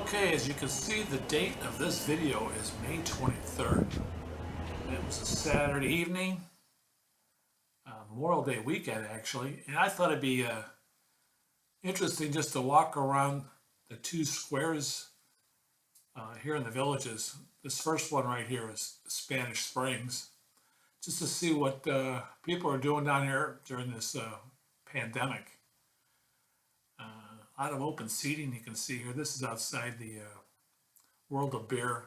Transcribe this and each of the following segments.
Okay, as you can see, the date of this video is May 23rd. It was a Saturday evening, Memorial Day weekend actually, and I thought it'd be interesting just to walk around the two squares here in the villages. This first one right here is Spanish Springs, just to see what people are doing down here during this pandemic. A lot of open seating you can see here. This is outside the World of Beer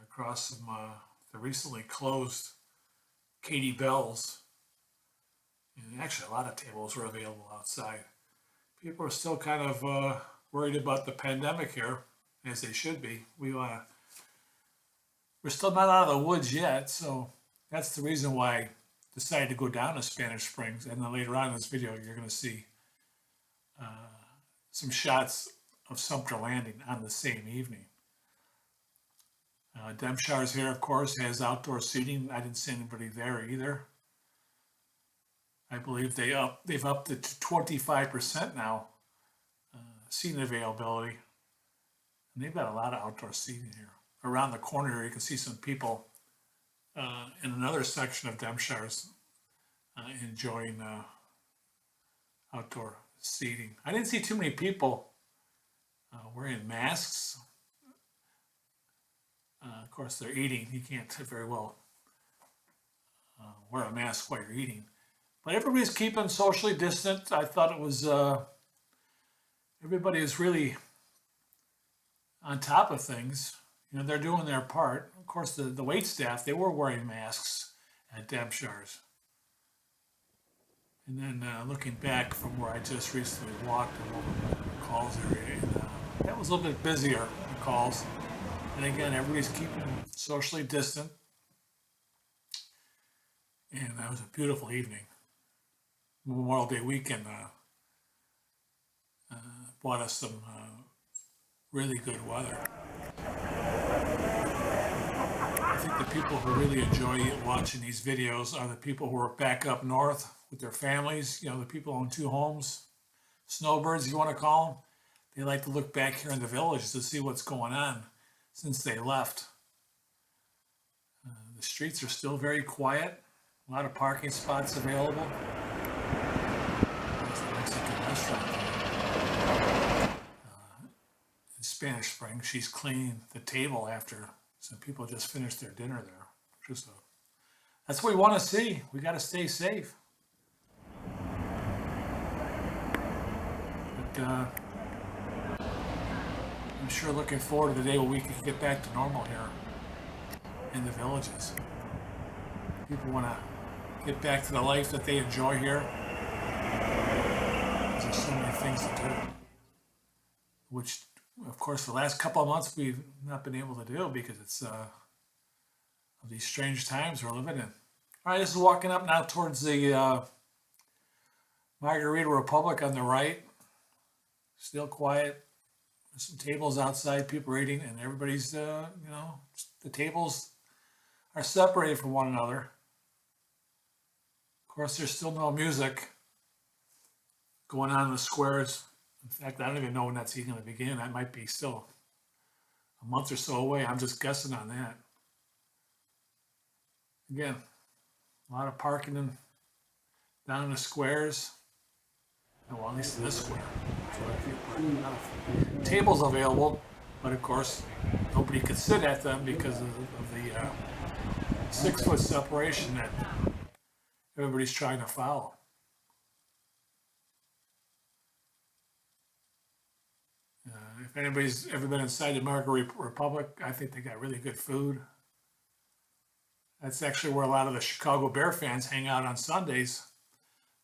across from the recently closed Katie Bell's. And actually, a lot of tables were available outside. People are still kind of worried about the pandemic here, as they should be. We're still not out of the woods yet, so that's the reason why I decided to go down to Spanish Springs. And then later on in this video, you're going to see some shots of Sumter Landing on the same evening. Demshar's here, of course, has outdoor seating. I didn't see anybody there either. I believe they've upped it to 25% now, seating availability. And they've got a lot of outdoor seating here. Around the corner here, you can see some people in another section of Demshar's enjoying outdoor seating. I didn't see too many people wearing masks. Of course, they're eating. You can't very well wear a mask while you're eating. But everybody's keeping socially distant. I thought it was, everybody is really on top of things. You know, they're doing their part. Of course, the wait staff, they were wearing masks at Demshar's. And then looking back from where I just recently walked over the calls area, and, that was a little bit busier, the calls. And again, everybody's keeping socially distant. And that was a beautiful evening. Memorial Day weekend brought us some really good weather. I think the people who really enjoy watching these videos are the people who are back up north with their families. You know, the people who own two homes, snowbirds, you want to call them. They like to look back here in the village to see what's going on since they left. The streets are still very quiet. A lot of parking spots available. There's the Mexican restaurant in Spanish Springs. She's cleaning the table after some people just finished their dinner there. That's what we want to see. We got to stay safe. But I'm sure looking forward to the day when we can get back to normal here in the villages. People want to get back to the life that they enjoy here. There's so many things to do, which, of course, the last couple of months we've not been able to do because it's of these strange times we're living in. All right, this is walking up now towards the Margarita Republic on the right. Still quiet. There's some tables outside, people are eating, and everybody's, you know, the tables are separated from one another. Of course, there's still no music going on in the squares. In fact, I don't even know when that's even going to begin. That might be still a month or so away. I'm just guessing on that. Again, a lot of parking down in the squares. Well, at least in this square. So a lot of tables available, but of course, nobody could sit at them because of the 6-foot separation that everybody's trying to follow. If anybody's ever been inside the Margarita Republic, I think they got really good food. That's actually where a lot of the Chicago Bear fans hang out on Sundays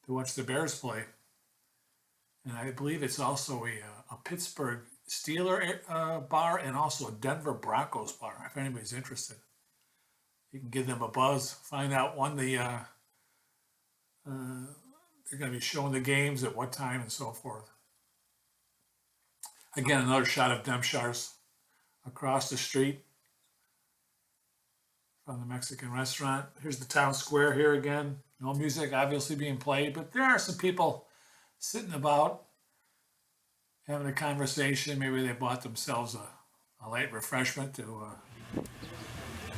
to watch the Bears play. And I believe it's also a Pittsburgh Steelers bar and also a Denver Broncos bar, if anybody's interested. You can give them a buzz, find out when they're going to be showing the games, at what time, and so forth. Again, another shot of Demshar's across the street from the Mexican restaurant. Here's the town square here again. No music obviously being played, but there are some people sitting about having a conversation. Maybe they bought themselves a light refreshment to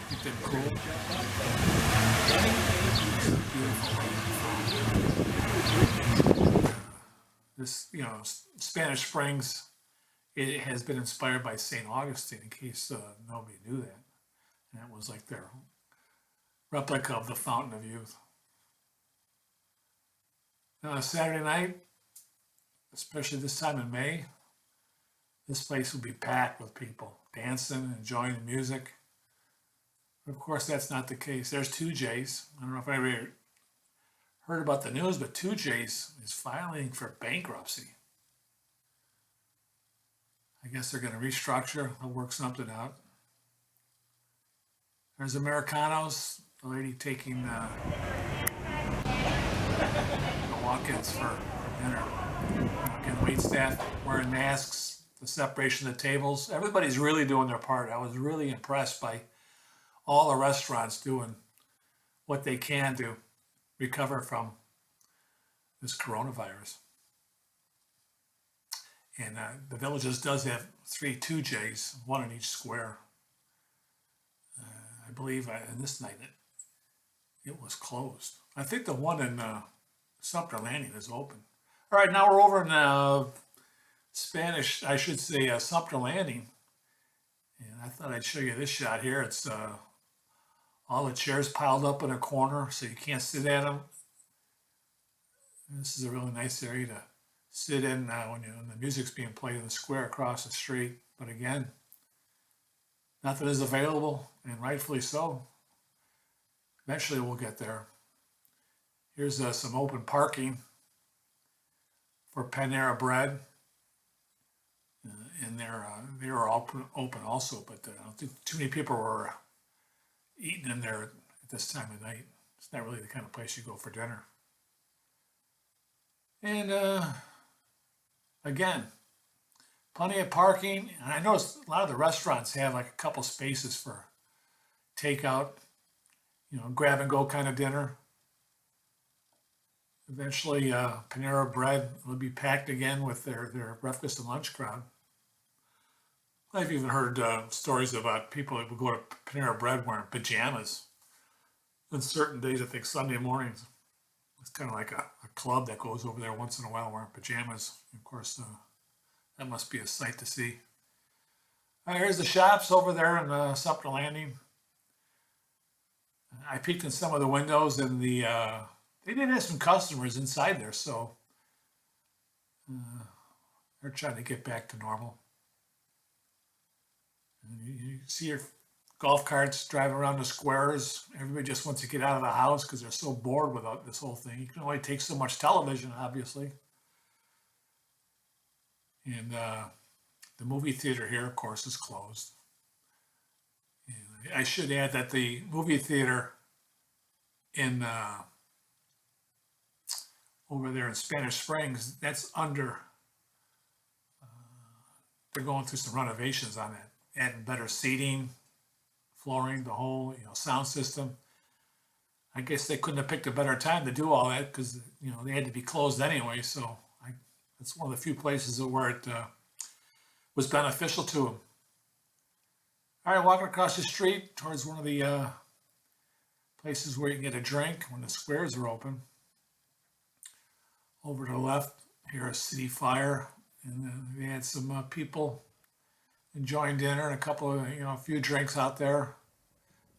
keep them cool. This, Spanish Springs, it has been inspired by St. Augustine, in case nobody knew that. And that was like their replica of the Fountain of Youth. Now, Saturday night, especially this time in May, this place will be packed with people dancing, enjoying the music. But of course, that's not the case. There's 2J's. I don't know if anybody heard about the news, but 2J's is filing for bankruptcy. I guess they're going to restructure. They'll work something out. There's Americanos, the lady taking the walk-ins for dinner. Again, wait staff wearing masks, the separation of the tables. Everybody's really doing their part. I was really impressed by all the restaurants doing what they can to recover from this coronavirus. And the Villages does have 3 2J's, one in each square. I believe in this night it was closed. I think the one in Sumter Landing is open. All right, now we're over in Spanish, I should say Sumter Landing. And I thought I'd show you this shot here. It's all the chairs piled up in a corner so you can't sit at them. And this is a really nice area to sit in when the music's being played in the square across the street. But again, nothing is available, and rightfully so. Eventually we'll get there. Here's some open parking for Panera Bread. And they were open also, but I don't think too many people were eating in there at this time of night. It's not really the kind of place you go for dinner. And again, plenty of parking. And I noticed a lot of the restaurants have like a couple spaces for takeout, grab and go kind of dinner. Eventually, Panera Bread will be packed again with their breakfast and lunch crowd. I've even heard stories about people who would go to Panera Bread wearing pajamas on certain days. I think Sunday mornings. It's kind of like a club that goes over there once in a while wearing pajamas. Of course, that must be a sight to see. All right, here's the shops over there in Sumter Landing. I peeked in some of the windows, and they did have some customers inside there, so they're trying to get back to normal. And you see your golf carts driving around the squares. Everybody just wants to get out of the house because they're so bored with this whole thing. You can only take so much television, obviously. And the movie theater here, of course, is closed. And I should add that the movie theater in over there in Spanish Springs, that's under, they're going through some renovations on that, adding better seating, flooring, the whole, sound system. I guess they couldn't have picked a better time to do all that because, they had to be closed anyway. So that's one of the few places where it was beneficial to them. All right, walking across the street towards one of the places where you can get a drink when the squares are open. Over to the left, here is City Fire, and they had some people enjoying dinner and a couple of, a few drinks out there.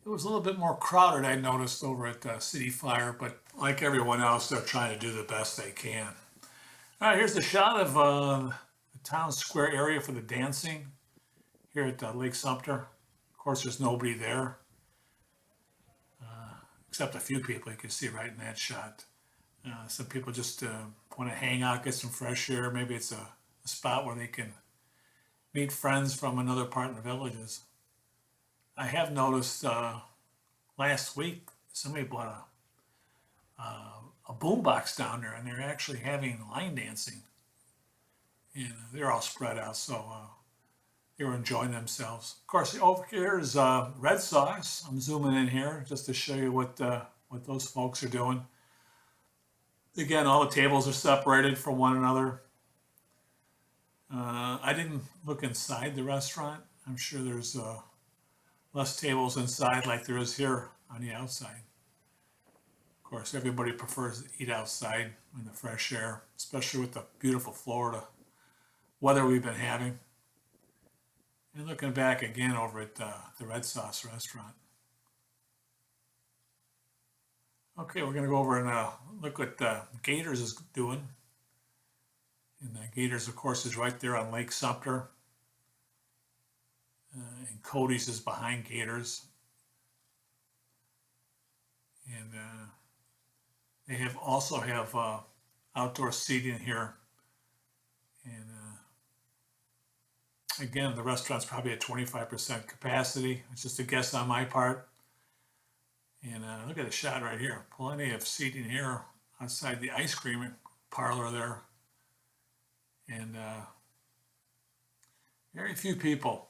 It was a little bit more crowded, I noticed, over at City Fire, but like everyone else, they're trying to do the best they can. All right, here's the shot of the town square area for the dancing here at Lake Sumter. Of course, there's nobody there, except a few people you can see right in that shot. Some people just want to hang out, get some fresh air. Maybe it's a spot where they can meet friends from another part of the Villages. I have noticed last week somebody bought a boombox down there, and they're actually having line dancing, and they're all spread out, so they were enjoying themselves. Of course, over here is Red Sauce. I'm zooming in here just to show you what those folks are doing. Again, all the tables are separated from one another. I didn't look inside the restaurant. I'm sure there's less tables inside like there is here on the outside. Of course, everybody prefers to eat outside in the fresh air, especially with the beautiful Florida weather we've been having. And looking back again over at the Red Sauce restaurant. Okay, we're going to go over and look what Gators is doing. And Gators, of course, is right there on Lake Sumter. And Cody's is behind Gators. And they also have outdoor seating here. And again, the restaurant's probably at 25% capacity. It's just a guess on my part. And look at the shot right here. Plenty of seating here outside the ice cream parlor there. And very few people,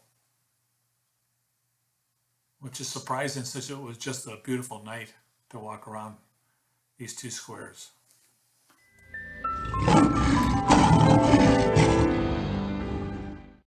which is surprising since it was just a beautiful night to walk around these two squares.